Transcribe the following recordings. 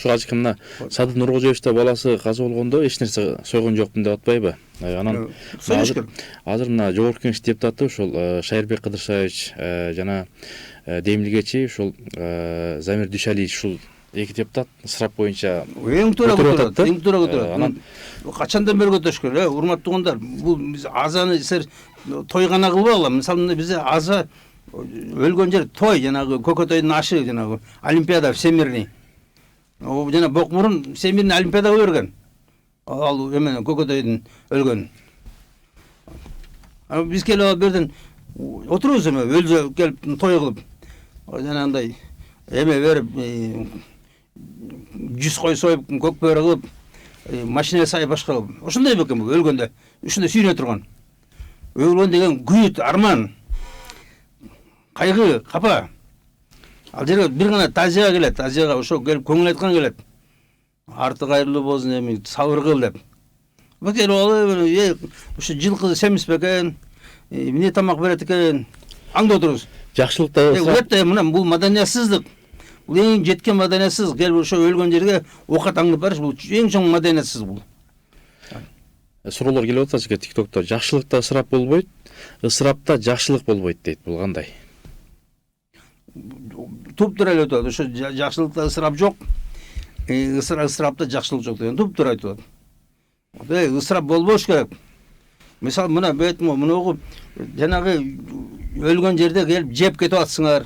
Ушул азыркы мына Садыр Нуркожоевич баласы каза болгондо эч нерсе сойгон жокмун деп атпайбы? Анан азыр мына жогорку кеңеш депутаты ушул Шайырбек Кыдыршаевич жана демилгечи ушул Замир Дүйшалиевич ушул эки депутат ысырап боюнча эң туура көтөрөт. Анан качандан бери көтөрүшкөр, урматтуу туугандар. Бул биз азаны сер той гана кылбагыла. Мисалы бизде аза өлгөн жер той, жанагы Көкөтөйдүн ашы, жанагы Олимпиада всемирный. Жана Бокмурун всемирный Олимпиадага берген. Ал эмен Көкөтөйдүн өлгөн. Биз келип алып берден отурубуз эме өлжө келип той кылып. Жанагындай эме берип 100 кой союп көк бөрө кылып машина сай башка кылып. Ошондой бекен бул өлгөндө. Ушундай сүйрөнө турган. Өлгөн деген күйүт, арман, кайгы, капа. Ал жерге бир гана тазияга келет, тазияга ошо келип көңүл айткан келет. Арты кайрылуу болсун эми сабыр кыл деп. Бак келип алып, ушу жылкы семиз бекен, эмне тамак берет экен, аңда отурубуз. Жакшылыкта Өтө мына бул маданиятсыздык. Бул эң жеткен маданиятсыз. Келип ошо өлгөн жерге окат аңдып барыш бул эң чоң маданиятсыз бул. Суроолор келип атат сизге TikTok'та. Жакшылыкта ысырап болбойт, ысырапта жакшылык болбойт дейт. Бул кандай? Туп-туура айтып атат. Ошо жакшылыкта ысырап жок, ысырапта жакшылык жок деген туп-туура айтып атат. Ысырап болбош керек. Мисалы мына мунугу жанагы өлгөн жерде келип жеп кетип атсыңар.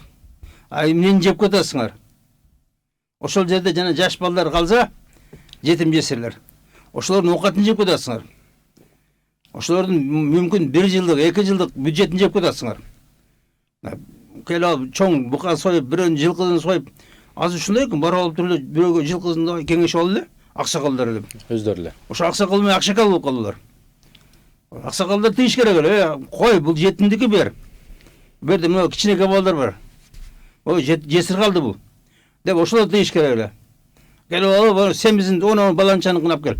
Эмнени жеп кетесиңар? Ошол жерде жана жаш балдар калса, жетим жесирлер. Ошолордун оокатын жеп кетесиңар. Ошолордун мүмкүн 1 жылдык, 2 жылдык бюджетин жеп кетесиңар. Келип чоң бука союп, бирөөнүн жылкысын союп, азыр ушундай экен, барып алып туруп бирөөгө жылкысын кеңешип алып эле, аксакалдар эле. Өздөрү эле. Ошо аксакал менен акшакал болуп калдылар. Аксакалдар тийиш керек эле. Кой, бул жетимдики бер. Берде мына кичинекей балдар бар. Ой, жесир калды бул. Деп ошолор тийиш керек эле. Келип алып, семизин 10 баланчаны кынап кел.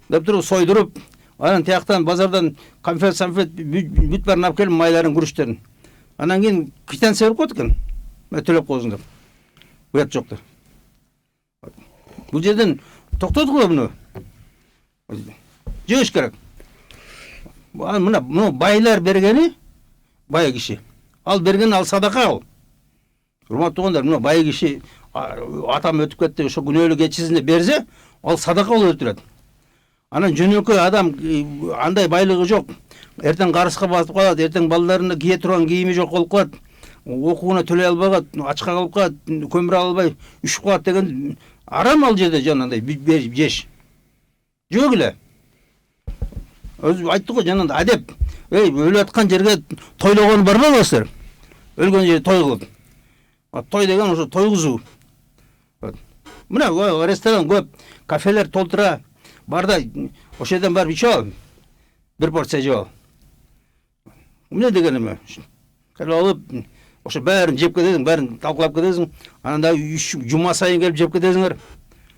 Деп туруп сойдуруп, анан тияктан базардан конфет бүт барын алып келип майларын, күрүчтерин. Анан кийин квитанция берип коет экен. Мен төлөп коесуң деп. Уят жок деп. Бул жерден токтотуңар муну. Жеш керек. Мына байлар бергени бай киши. Ал берген ал садака ал. Урматтуу туугандар, мына бай киши атам өтүп кетти, ошо күнөөлүү кечисинде берсе, ал садака болуп өтүрөт. Анан жөнөкөй адам андай байлыгы жок. Эртең карыска басып калат, эртең балдарына кие турган кийими жок болуп калат. Окууна төлөй албагат, ачка калып калат, көмүр албай үшүп калат деген арам ал жерде жанагындай жеш. Жок эле. Өзү айтты го жанагындай адеп. Өлүп аткан жерге тойлогон барбы силер? Өлгөн жерде той кылып. Той деген ошо тойгузуу. Мына ресторан көп, кафелер толтура. Барда ошол жерден барып ичип ал. Бир порция жеп ал. Эмне деген эме? Келип алып, ошо баарын жеп кетесиң, баарын талкалап кетесиң. Анан да 3 жума сайын келип жеп кетесиңер.